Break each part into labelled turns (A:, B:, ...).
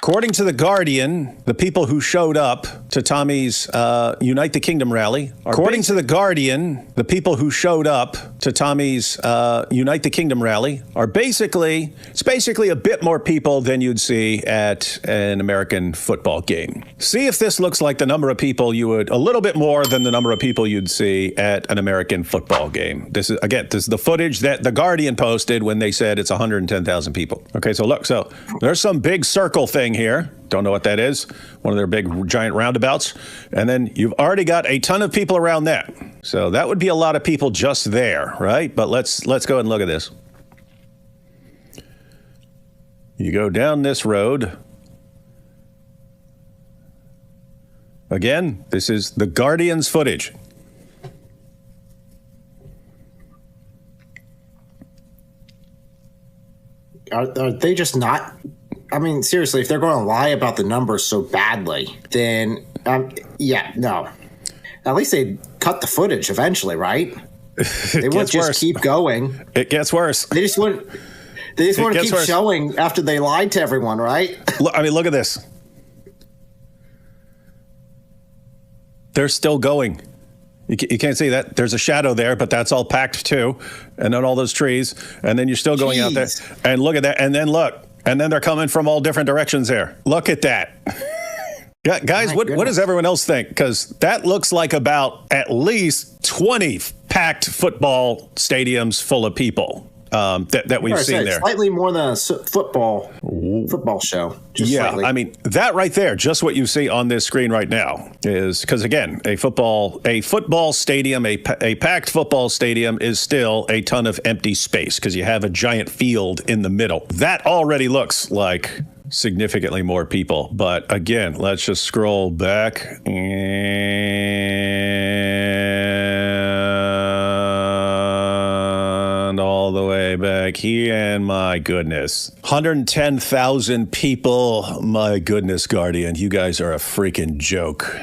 A: According to The Guardian, the people who showed up to Tommy's Unite the Kingdom rally are According to The Guardian, the people who showed up to Tommy's Unite the Kingdom rally are basically a bit more people than you'd see at an American football game. See if this looks like the number of people a little bit more than the number of people you'd see at an American football game. This is the footage that The Guardian posted when they said it's 110,000 people. Okay, so look, there's some big circle thing here. Don't know what that is. One of their big giant roundabouts. And then you've already got a ton of people around that. So that would be a lot of people just there, right? But let's go ahead and look at this. You go down this road. Again, this is The Guardian's footage.
B: Are they just not? I mean, seriously, if they're going to lie about the numbers so badly, then, no. At least they'd cut the footage eventually, right? They wouldn't just keep going.
A: It gets worse.
B: They just want to keep showing after they lied to everyone, right?
A: Look at this. They're still going. You can't see that. There's a shadow there, but that's all packed too. And then all those trees. And then you're still going out there. And look at that. And then look. And then they're coming from all different directions there. Look at that. Yeah, guys, what does everyone else think? Because that looks like about at least 20 packed football stadiums full of people that we've seen there.
B: Slightly more than a football show.
A: Slightly. I mean, that right there, just what you see on this screen right now is, because again, a football stadium, a packed football stadium is still a ton of empty space because you have a giant field in the middle. That already looks like significantly more people. But again, let's just scroll back and all the way back here, and my goodness, 110,000 people. My goodness, Guardian, you guys are a freaking joke.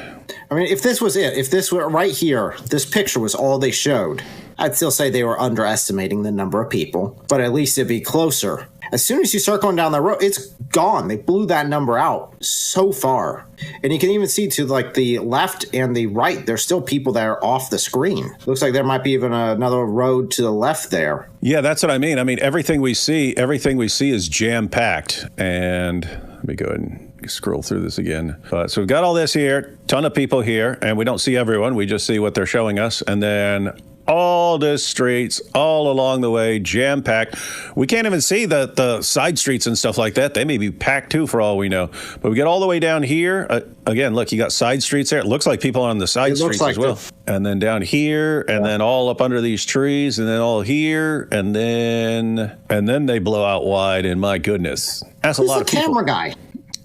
B: I mean, if this was it, if this were right here, this picture was all they showed, I'd still say they were underestimating the number of people, but at least it'd be closer. As soon as you start going down that road, it's gone. They blew that number out so far. And you can even see to like the left and the right, there's still people that are off the screen. Looks like there might be even another road to the left there.
A: Yeah, that's what I mean. I mean, everything we see is jam-packed. And let me go ahead and scroll through this again. So we've got all this here, ton of people here, and we don't see everyone. We just see what they're showing us. And then all the streets all along the way, jam-packed. We can't even see the side streets and stuff like that. They may be packed too for all we know. But we get all the way down here. Again, look, you got side streets there. It looks like people on the side streets as well. And then down here, and then all up under these trees, and then all here, and then they blow out wide, and my goodness. That's a lot of people.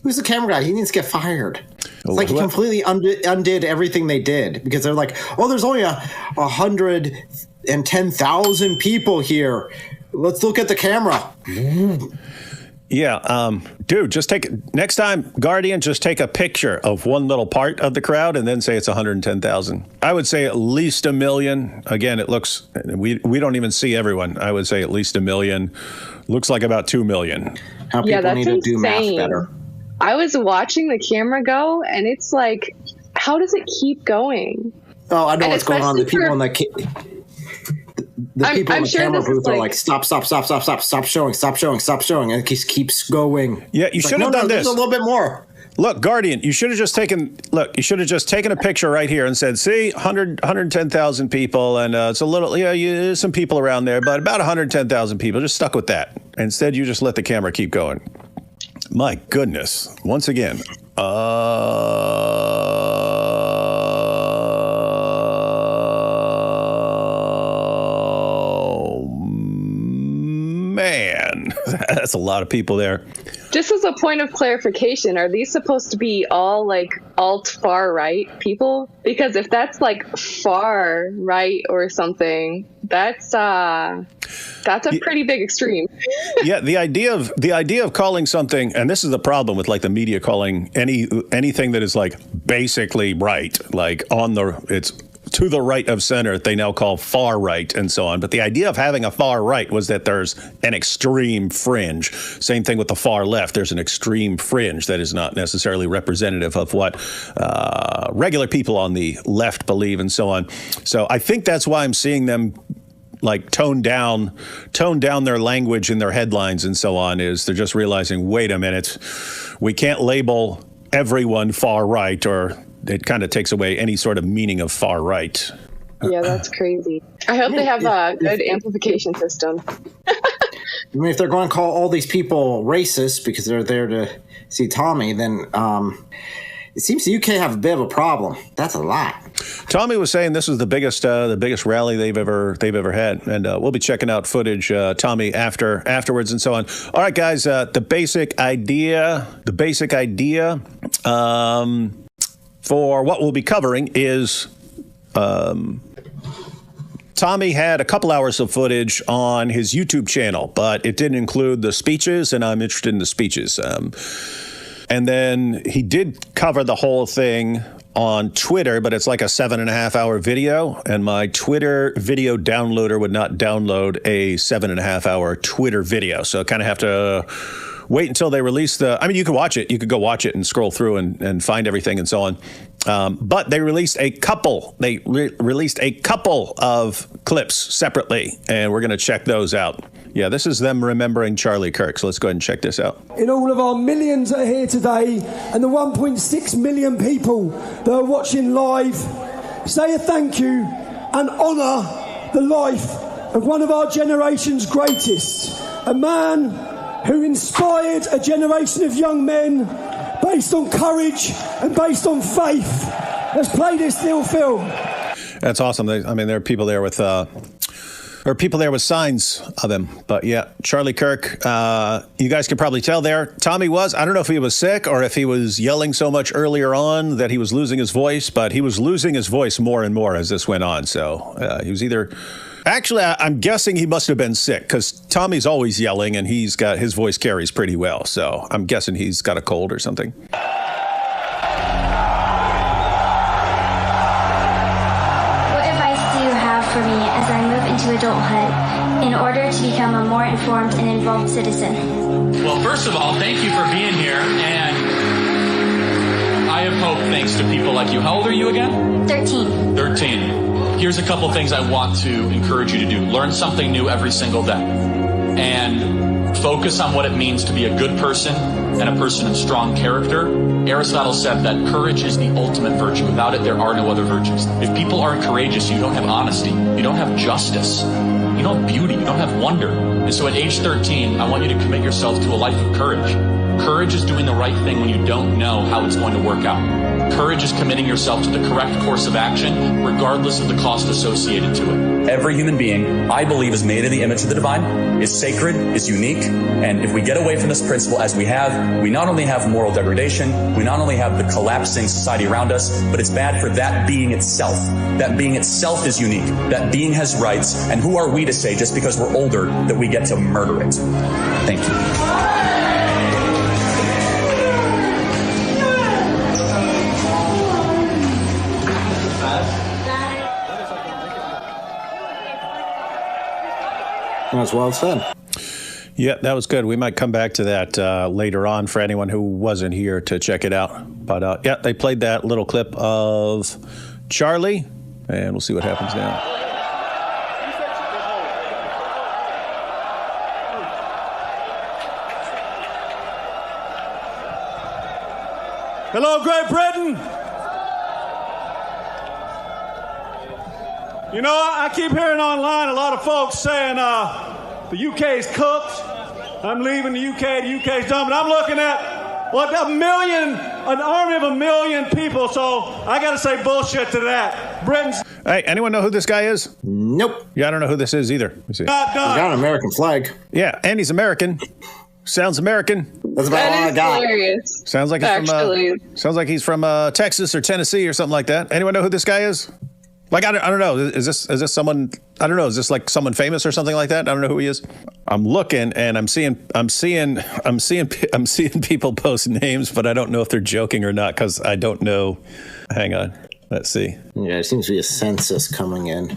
B: Who's the camera guy? He needs to get fired. It's like he completely undid everything they did because they're like, oh, there's only 110,000 people here. Let's look at the camera.
A: Yeah, dude, next time, Guardian, just take a picture of one little part of the crowd and then say it's 110,000. I would say at least 1 million. Again, it looks, we don't even see everyone. I would say at least 1 million. Looks like about 2 million.
B: How people need to do math better.
C: I was watching the camera go, and it's like, how does it keep going?
B: Oh, I know what's going on. The people in the people in the camera booth are like, stop showing, and it just keeps going.
A: Yeah, you should have done this.
B: There's a little bit more.
A: Look, Guardian, you should have just taken a picture right here and said, see, 110,000 people, and it's a little, there's some people around there, but about 110,000 people. Just stuck with that. Instead, you just let the camera keep going. My goodness. Once again. Oh, man. That's a lot of people there.
C: Just as a point of clarification, are these supposed to be all like alt-far right people? Because if that's like far right or something, that's a pretty big extreme.
A: Yeah, the idea of calling something, and this is the problem with like the media calling anything that is like basically right, like to the right of center, they now call far right and so on. But the idea of having a far right was that there's an extreme fringe. Same thing with the far left. There's an extreme fringe that is not necessarily representative of what regular people on the left believe and so on. So I think that's why I'm seeing them like tone down their language in their headlines and so on, is they're just realizing, wait a minute, we can't label everyone far right, or it kind of takes away any sort of meaning of far right.
C: Yeah, that's crazy. I hope they have a good amplification system.
B: I mean, if they're going to call all these people racist because they're there to see Tommy, then it seems the UK have a bit of a problem. That's a lot.
A: Tommy was saying this was the biggest rally they've ever had, and we'll be checking out footage, Tommy, afterwards and so on. All right, guys, the basic idea for what we'll be covering is Tommy had a couple hours of footage on his YouTube channel, but it didn't include the speeches, and I'm interested in the speeches. And then he did cover the whole thing on Twitter, but it's like a 7.5 hour video, and my Twitter video downloader would not download a 7.5 hour Twitter video. So I kind of have to wait until they release you could watch it. You could go watch it and scroll through and find everything and so on. But they released a couple. They released a couple of clips separately, and we're going to check those out. Yeah, this is them remembering Charlie Kirk. So let's go ahead and check this out.
D: In all of our millions that are here today, and the 1.6 million people that are watching live, say a thank you and honour the life of one of our generation's greatest, a man who inspired a generation of young men based on courage and based on faith. Let's play this little film.
A: That's awesome. There are people there with signs of him. But yeah, Charlie Kirk, you guys can probably tell there. Tommy was, I don't know if he was sick or if he was yelling so much earlier on that he was losing his voice, but he was losing his voice more and more as this went on. So he was either... Actually, I'm guessing he must have been sick, because Tommy's always yelling and his voice carries pretty well. So I'm guessing he's got a cold or something.
E: What advice do you have for me as I move into adulthood in order to become a more informed and involved citizen?
F: Well, first of all, thank you for being here, and I have hope thanks to people like you. How old are you again?
E: 13.
F: 13. Here's a couple things I want to encourage you to do. Learn something new every single day. And focus on what it means to be a good person and a person of strong character. Aristotle said that courage is the ultimate virtue. Without it, there are no other virtues. If people aren't courageous, you don't have honesty. You don't have justice. You don't have beauty. You don't have wonder. And so at age 13, I want you to commit yourself to a life of courage. Courage is doing the right thing when you don't know how it's going to work out. Courage is committing yourself to the correct course of action, regardless of the cost associated to it.
G: Every human being, I believe, is made in the image of the divine, is sacred, is unique, and if we get away from this principle as we have, we not only have moral degradation, we not only have the collapsing society around us, but it's bad for that being itself. That being itself is unique. That being has rights, and who are we to say, just because we're older, that we get to murder it? Thank you.
B: That's well said.
A: Yeah, that was good. We might come back to that later on for anyone who wasn't here to check it out. But yeah, they played that little clip of Charlie, and we'll see what happens now.
H: Hello, Great Britain. You know, I keep hearing online a lot of folks saying the UK's cooked. I'm leaving the UK. The UK's done. But I'm looking at an army of 1 million people. So I got to say bullshit to that. Britain's.
A: Hey, anyone know who this guy is?
B: Nope.
A: Yeah, I don't know who this is either.
B: He's got an American flag.
A: Yeah, and he's American. Sounds American.
B: That's about all I got.
C: Hilarious.
A: Sounds like he's from Texas or Tennessee or something like that. Anyone know who this guy is? Like, I don't know. Is this someone? I don't know. Is this like someone famous or something like that? I don't know who he is. I'm looking and I'm seeing people post names, but I don't know if they're joking or not because I don't know. Hang on. Let's see.
B: Yeah, it seems to be a census coming in.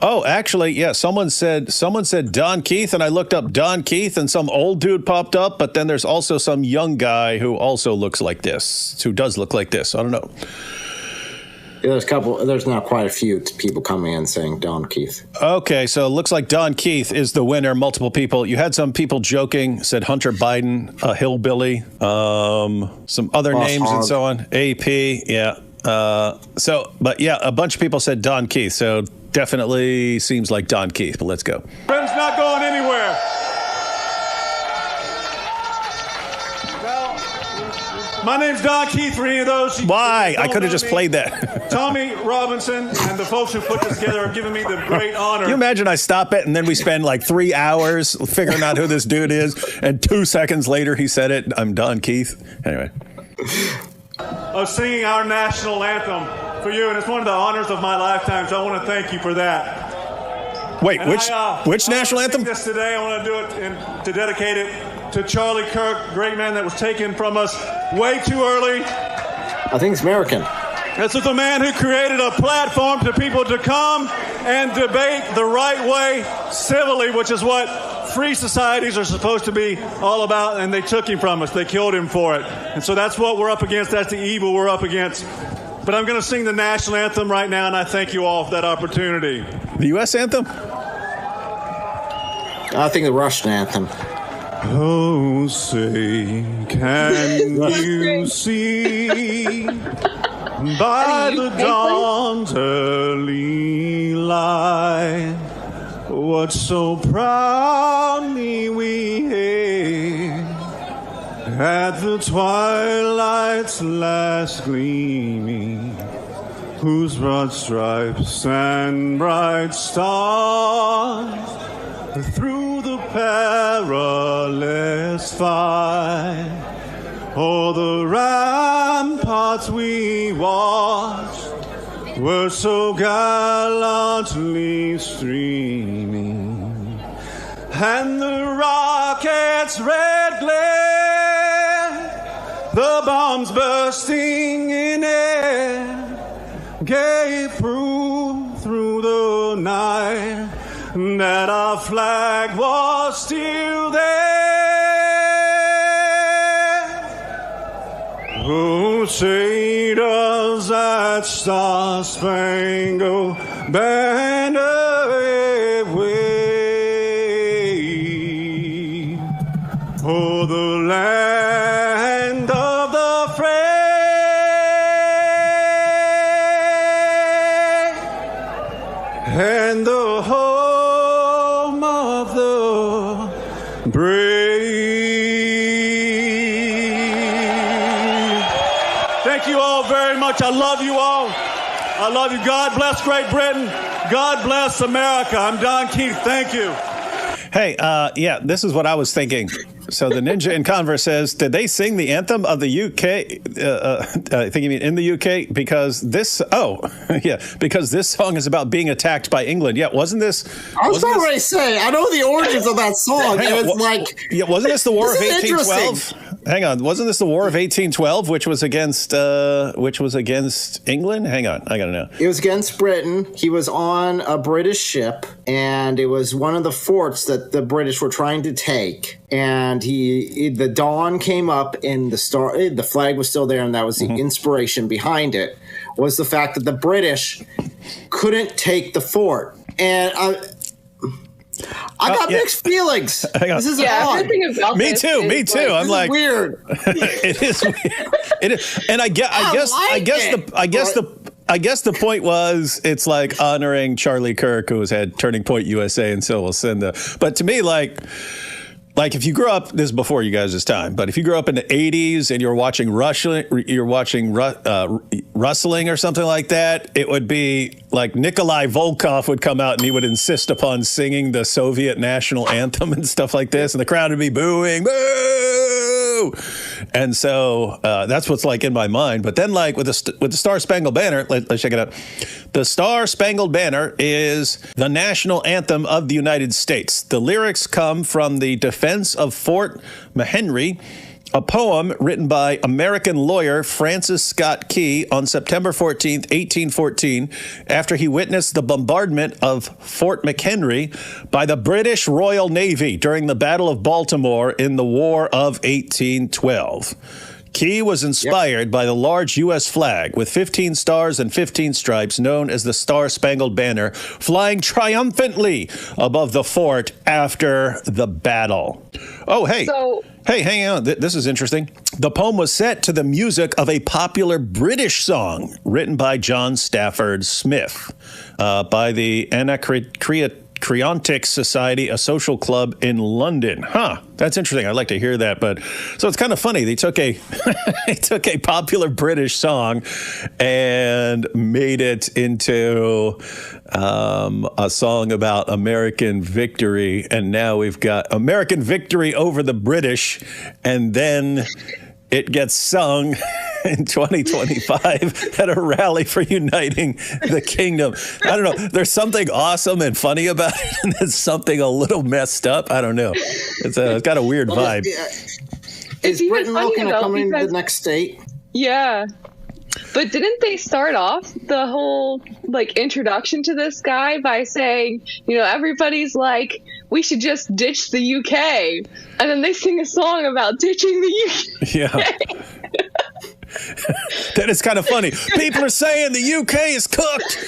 A: Oh, actually, yeah. Someone said Don Keith, and I looked up Don Keith, and some old dude popped up. But then there's also some young guy who also looks like this, who does look like this. I don't know.
B: There's now quite a few people coming in saying Don Keith.
A: Okay, so it looks like Don Keith is the winner. Multiple people. You had some people joking, said Hunter Biden, a hillbilly, some other
B: Ross
A: names
B: Hogg.
A: and so on. AP, yeah. But yeah, a bunch of people said Don Keith. So definitely seems like Don Keith. But let's go.
H: Britain's not going anywhere. My name's Don Keith, for any of those who
A: Why?
H: don't
A: I could have
H: know
A: just
H: me.
A: played that.
H: Tommy Robinson and the folks who put this together are giving me the great honor.
A: Can you imagine I stop it and then we spend like 3 hours figuring out who this dude is, and 2 seconds later he said it. I'm Don Keith. Anyway.
H: Of singing our national anthem for you, and it's one of the honors of my lifetime, so I want to thank you for that.
A: Wait,
H: And
A: which national
H: I
A: anthem?
H: sing this today. I want to do it to dedicate it to Charlie Kirk, great man that was taken from us way too early.
B: I think it's American.
H: This is a man who created a platform to people to come and debate the right way civilly, which is what free societies are supposed to be all about, and they took him from us. They killed him for it. And so that's what we're up against. That's the evil we're up against. But I'm going to sing the national anthem right now, and I thank you all for that opportunity.
A: The U.S. anthem?
B: I think the Russian anthem.
H: Oh, say, can you see by the dawn's early light what so proudly we hailed at the twilight's last gleaming, whose broad stripes and bright stars through the perilous fight o'er the ramparts we watched were so gallantly streaming, and the rocket's red glare, the bombs bursting in air, gave proof through the night that our flag was still there. Oh, say does that star-spangled banner wave o'er the land of the free and the home of the brave. Thank you all very much. I love you all. I love you. God bless Great Britain. God bless America. I'm Don Keith. Thank you.
A: Hey, yeah, this is what I was thinking. So the Ninja in Converse says, did they sing the anthem of the UK? I think you mean in the UK? Because this, because this song is about being attacked by England. Yeah, wasn't this?
B: I was about to say, I know the origins of that song.
A: Hang on, wasn't this the War of 1812? Hang on, wasn't this the War of 1812, which was against England? Hang on, I gotta know.
B: It was against Britain. He was on a British ship, and it was one of the forts that the British were trying to take. And the dawn came up, and the flag was still there, and that was the inspiration behind it. Was the fact that the British couldn't take the fort, and I got mixed feelings. This is
C: everything about
A: me too. I'm like
B: weird.
A: It is weird. It is, and I guess the point was it's like honoring Charlie Kirk, who has had Turning Point USA and Silver Cinder. But to me, like if you grew up, this is before you guys' time, but if you grew up in the 80s and you're watching wrestling or something like that, it would be like Nikolai Volkov would come out and he would insist upon singing the Soviet national anthem and stuff like this, and the crowd would be booing, boo! And so that's what's like in my mind. But then like with the Star Spangled Banner, let's check it out. The Star Spangled Banner is the national anthem of the United States. The lyrics come from the defense of Fort McHenry a poem written by American lawyer Francis Scott Key on September 14th, 1814, after he witnessed the bombardment of Fort McHenry by the British Royal Navy during the Battle of Baltimore in the War of 1812. Key was inspired by the large U.S. flag with 15 stars and 15 stripes known as the Star-Spangled Banner flying triumphantly above the fort after the battle. Oh, hey. Hey, hang on. This is interesting. The poem was set to the music of a popular British song written by John Stafford Smith by the Anacreontic Society, a social club in London. That's interesting. I'd like to hear that. But so it's kind of funny. They took a popular British song and made it into a song about American victory. And now we've got American victory over the British. And then it gets sung in 2025 at a rally for uniting the kingdom. I don't know. There's something awesome and funny about it, and there's something a little messed up. I don't know. It's got a weird vibe.
B: Is Britain looking at coming to the next state?
C: Yeah. But didn't they start off the whole introduction to this guy by saying, everybody's like, we should just ditch the UK, and then they sing a song about ditching the UK.
A: Yeah. That is kind of funny. People are saying the UK is cooked.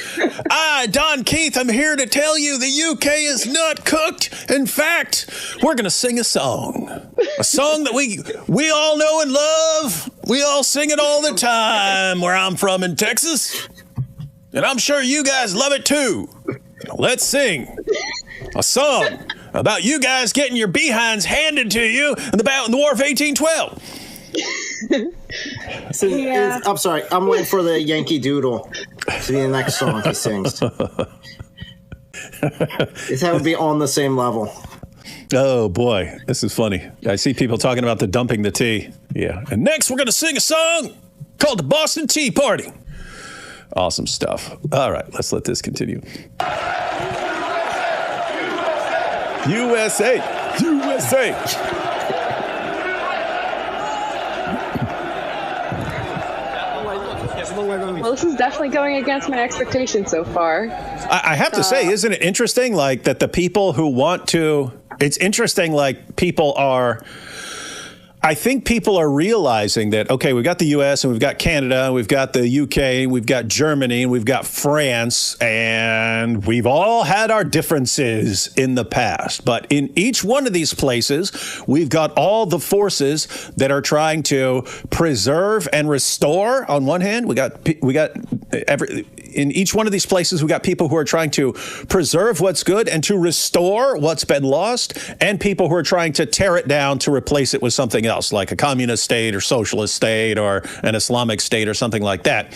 A: I, Don Keith, I'm here to tell you the UK is not cooked. In fact, we're going to sing a song that we all know and love. We all sing it all the time where I'm from in Texas. And I'm sure you guys love it too. Let's sing a song about you guys getting your behinds handed to you in the War of 1812.
B: I'm sorry. I'm waiting for the Yankee Doodle to be the next song he sings. That would be on the same level.
A: Oh, boy. This is funny. I see people talking about the dumping the tea. Yeah. And next, we're going to sing a song called the Boston Tea Party. Awesome stuff. All right. Let's let this continue. USA. USA.
C: Well, this is definitely going against my expectations so far.
A: I have to say, isn't it interesting, that the people who want to, it's interesting, people are, I think people are realizing that, okay, we've got the U.S. and we've got Canada, and we've got the U.K., we've got Germany, and we've got France, and we've all had our differences in the past. But in each one of these places, we've got all the forces that are trying to preserve and restore. On one hand, in each one of these places, we've got people who are trying to preserve what's good and to restore what's been lost, and people who are trying to tear it down to replace it with something else, like a communist state or socialist state or an Islamic state or something like that.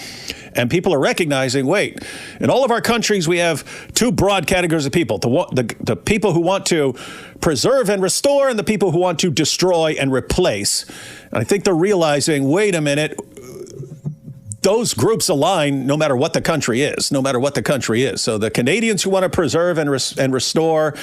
A: And people are recognizing, wait, in all of our countries, we have two broad categories of people, the people who want to preserve and restore and the people who want to destroy and replace. And I think they're realizing, wait a minute, those groups align no matter what the country is, So the Canadians who want to preserve and restore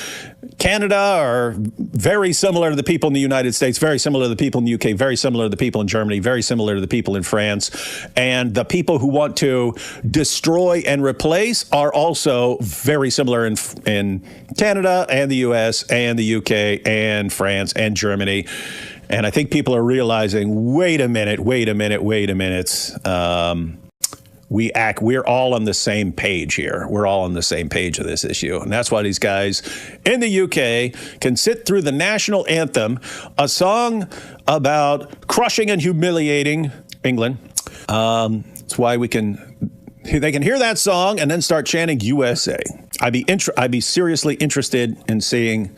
A: Canada are very similar to the people in the United States, very similar to the people in the UK, very similar to the people in Germany, very similar to the people in France. And the people who want to destroy and replace are also very similar in Canada and the US and the UK and France and Germany. And I think people are realizing, wait a minute. We're all on the same page here. We're all on the same page of this issue. And that's why these guys in the UK can sit through the national anthem, a song about crushing and humiliating England. That's why they can hear that song and then start chanting USA. I'd be seriously interested in seeing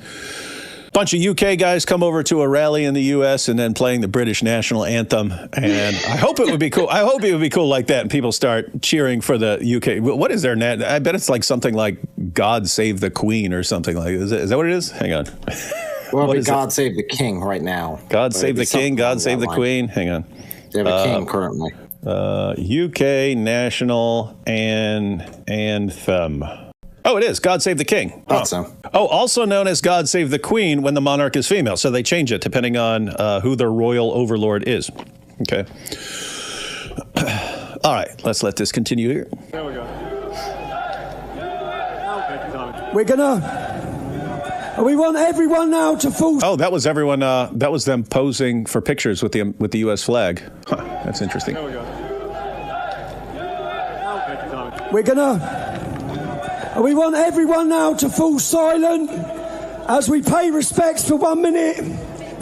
A: bunch of UK guys come over to a rally in the US and then playing the British national anthem. And I hope it would be cool. I hope it would be cool like that. And people start cheering for the UK. What is their net? I bet it's like something like God Save the Queen or something like that. Is that what it is? Hang on.
B: Well, it'd be God Save the King right now.
A: God Save the King, God Save the Queen. Hang on.
B: They have a king currently.
A: UK national anthem. Oh, it is. God Save the King.
B: Thought so.
A: Oh, also known as God Save the Queen when the monarch is female. So they change it depending on who their royal overlord is. Okay. All right. Let's let this continue here.
H: There we go.
D: We're gonna. We want everyone now to fall.
A: Oh, that was everyone. That was them posing for pictures with the U.S. flag. Huh, that's interesting.
H: There we go.
D: We're gonna. We want everyone now to fall silent as we pay respects for 1 minute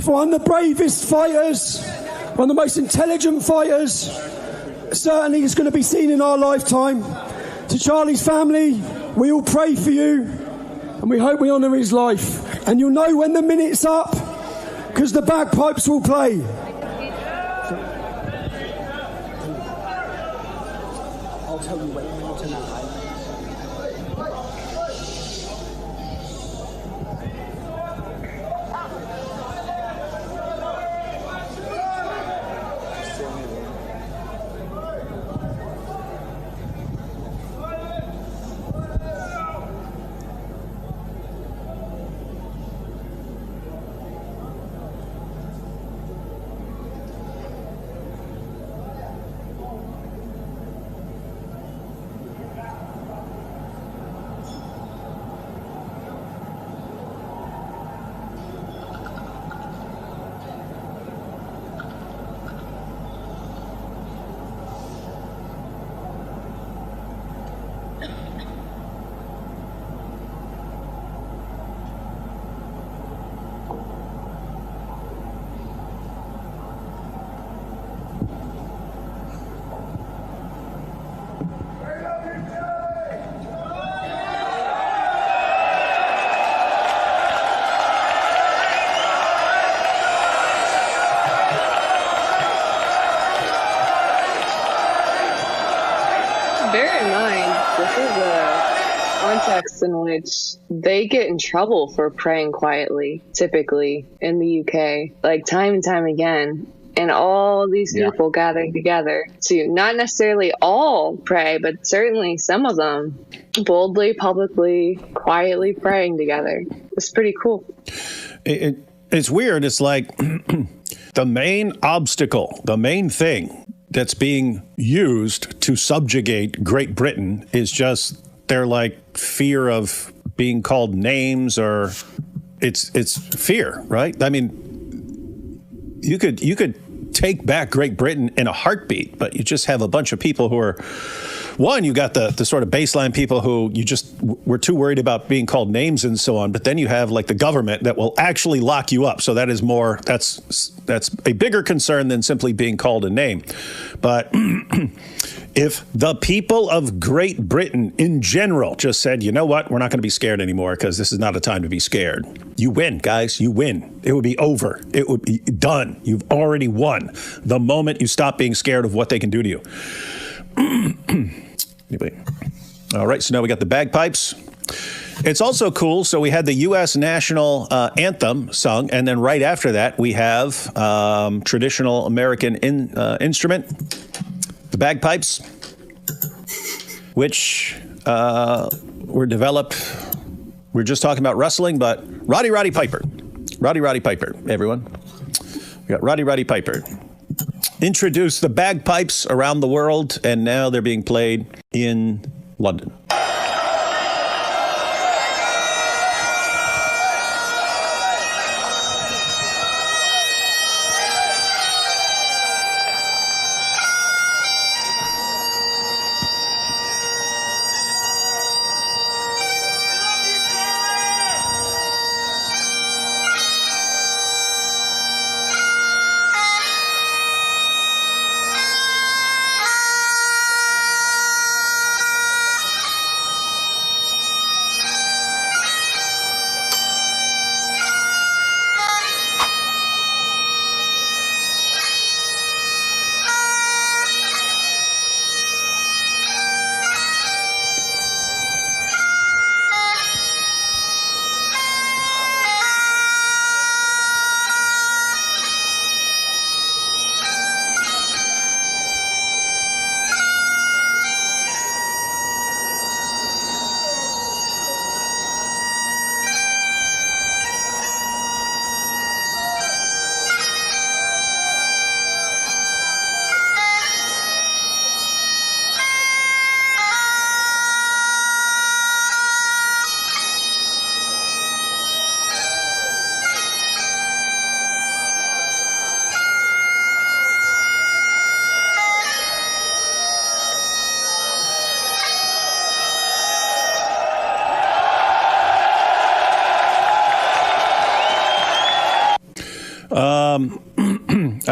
D: for one of the bravest fighters, one of the most intelligent fighters, certainly is going to be seen in our lifetime. To Charlie's family, we all pray for you and we hope we honour his life. And you'll know when the minute's up because the bagpipes will play. I'll tell you when. I'll tell you when.
C: Bear in mind, this is a context in which they get in trouble for praying quietly, typically, in the UK, like time and time again. And all these people gathering together to not necessarily all pray, but certainly some of them boldly, publicly, quietly praying together. It's pretty cool.
A: It's weird. It's like the main obstacle, the main thing that's being used to subjugate Great Britain is just their like fear of being called names, or it's fear, right? I mean, you could take back Great Britain in a heartbeat, but you just have a bunch of people who are, one, you got the sort of baseline people who you just were too worried about being called names and so on, but then you have like the government that will actually lock you up. So that is more, that's a bigger concern than simply being called a name. But if the people of Great Britain in general just said, you know what, we're not going to be scared anymore because this is not a time to be scared. You win, guys, you win. It would be over. It would be done. You've already won the moment you stop being scared of what they can do to you. Anyway. All right, so now we got the bagpipes. It's also cool. So we had the U.S. national anthem sung, and then right after that, we have traditional American instrument, the bagpipes, which were developed. We're just talking about wrestling, but Roddy Piper. Roddy Piper, everyone. We got Roddy Piper. Introduced the bagpipes around the world, and now they're being played in London.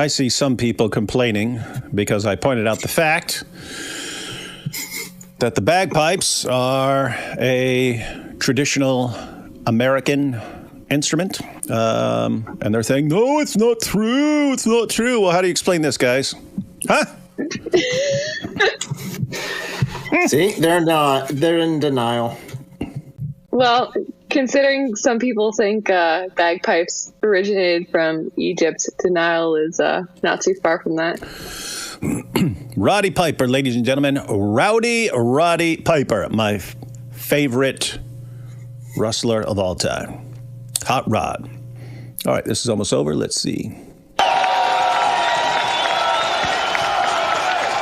A: I see some people complaining because I pointed out the fact that the bagpipes are a traditional American instrument. And they're saying, no, it's not true. It's not true. Well, how do you explain this, guys? Huh?
B: See, they're in denial.
C: Well, considering some people think bagpipes originated from Egypt, denial is not too far from that.
A: Roddy Piper, ladies and gentlemen. Roddy Piper, my favorite rustler of all time. Hot Rod. All right, this is almost over. Let's see.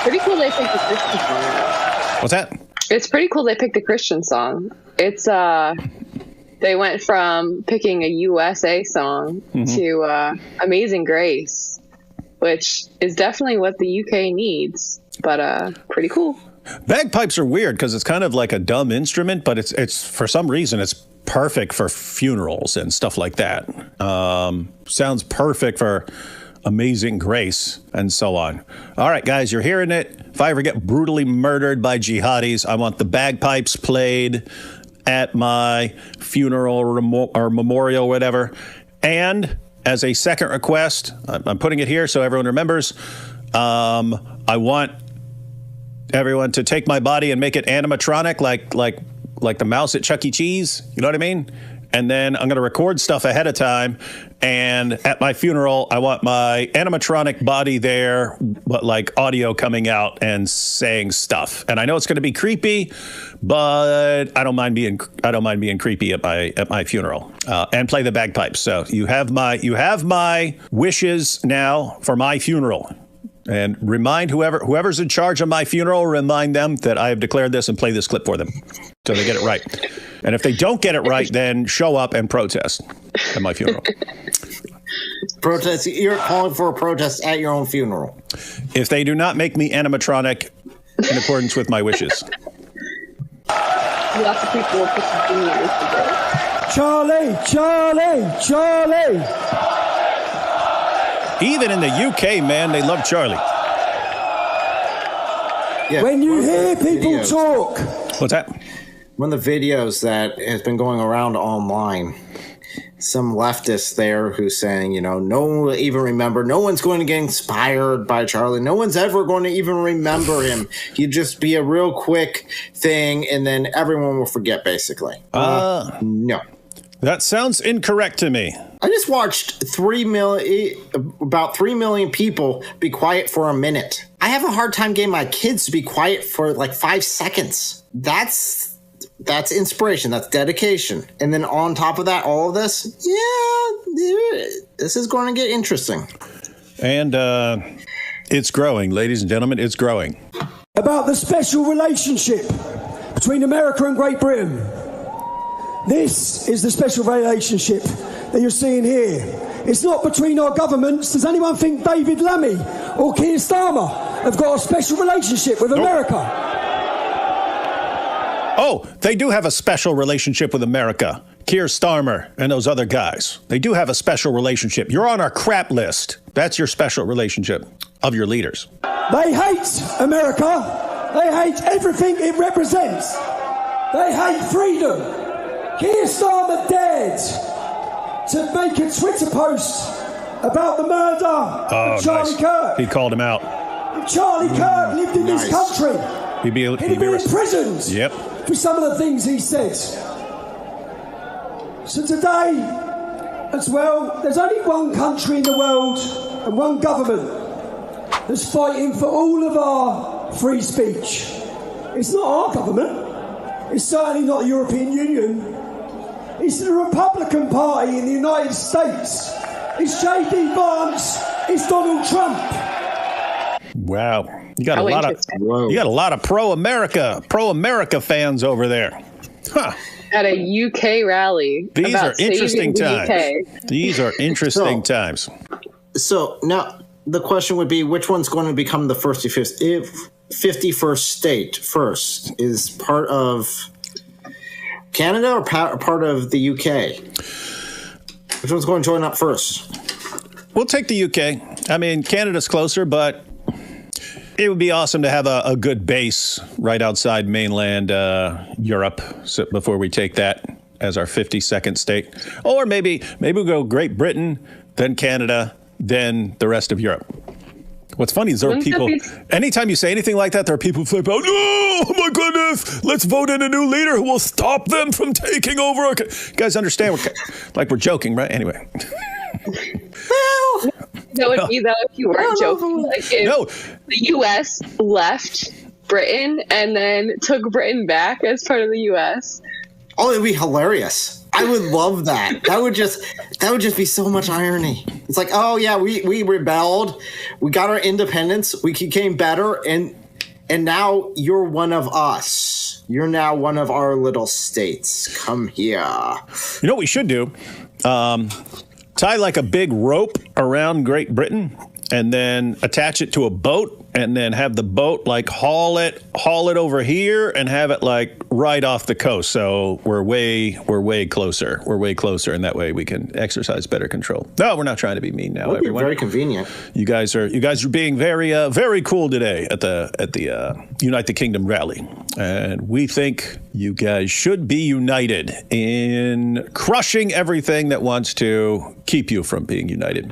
C: Pretty cool they picked a Christian song.
A: What's that?
C: It's pretty cool they picked a Christian song. It's they went from picking a USA song to Amazing Grace, which is definitely what the UK needs, but pretty cool.
A: Bagpipes are weird because it's kind of like a dumb instrument, but it's for some reason it's perfect for funerals and stuff like that. Sounds perfect for Amazing Grace and so on. All right, guys, you're hearing it. If I ever get brutally murdered by jihadis, I want the bagpipes played at my funeral or memorial, whatever. And as a second request, I'm putting it here so everyone remembers, I want everyone to take my body and make it animatronic like the mouse at Chuck E. Cheese. You know what I mean? And then I'm going to record stuff ahead of time. And at my funeral, I want my animatronic body there, but like audio coming out and saying stuff. And I know it's going to be creepy, but I don't mind being creepy at my funeral. And play the bagpipes. So you have my wishes now for my funeral. And remind whoever's in charge of my funeral, remind them that I have declared this and play this clip for them so they get it right. And if they don't get it right, then show up and protest at my funeral.
B: Protest? You're calling for a protest at your own funeral.
A: If they do not make me animatronic in accordance with my wishes.
C: Lots of people will put some fingers together.
D: Charlie!
A: Even in the UK, man, they love Charlie.
B: Yeah,
D: when you hear people
B: videos.
D: talk.
A: What's that?
B: One of the videos that has been going around online, some leftist there who's saying, no one will even remember. No one's going to get inspired by Charlie. No one's ever going to even remember him. He'd just be a real quick thing, and then everyone will forget, basically. No.
A: That sounds incorrect to me.
B: I just watched about 3 million people be quiet for a minute. I have a hard time getting my kids to be quiet for like 5 seconds. That's inspiration. That's dedication. And then on top of that, all of this, this is going to get interesting.
A: And it's growing, ladies and gentlemen. It's growing.
D: About the special relationship between America and Great Britain. This is the special relationship that you're seeing here. It's not between our governments. Does anyone think David Lammy or Keir Starmer have got a special relationship with America?
A: Oh, they do have a special relationship with America. Keir Starmer and those other guys. They do have a special relationship. You're on our crap list. That's your special relationship of your leaders.
D: They hate America. They hate everything it represents. They hate freedom. Keir Starmer dared to make a Twitter post about the murder of Charlie Kirk.
A: He called him out.
D: If Charlie Kirk lived in this country, he'd be imprisoned for some of the things he said. So today, as well, there's only one country in the world and one government that's fighting for all of our free speech. It's not our government. It's certainly not the European Union. It's the Republican Party in the United States. It's J.D. Vance. It's Donald Trump.
A: Wow, you got a lot of pro-America fans over there. Huh.
C: At a UK rally.
A: These are interesting times. These are interesting times.
B: So now the question would be, which one's going to become the 51st state first? Is part of Canada or part of the UK? Which one's going to join up first?
A: We'll take the UK. I mean, Canada's closer, but it would be awesome to have a good base right outside mainland Europe before we take that as our 52nd state. Or maybe we'll go Great Britain, then Canada, then the rest of Europe. What's funny is there are people, anytime you say anything like that, there are people who flip out, no, oh my goodness, let's vote in a new leader who will stop them from taking over. You guys understand? We're joking, right? Anyway.
C: Well, that would be though if you weren't joking. Like if the U.S. left Britain and then took Britain back as part of the U.S.
B: Oh, it'd be hilarious. I would love that. That would just be so much irony. It's like, oh yeah, we rebelled, we got our independence, we became better, and now you're one of us. You're now one of our little states. Come here.
A: You know what we should do? Tie like a big rope around Great Britain and then attach it to a boat and then have the boat like haul it over here and have it like right off the coast. So we're way closer. We're way closer, and that way we can exercise better control. No, we're not trying to be mean now, everyone.
B: Very convenient.
A: You guys are being very cool today at the Unite the Kingdom rally, and we think you guys should be united in crushing everything that wants to keep you from being united.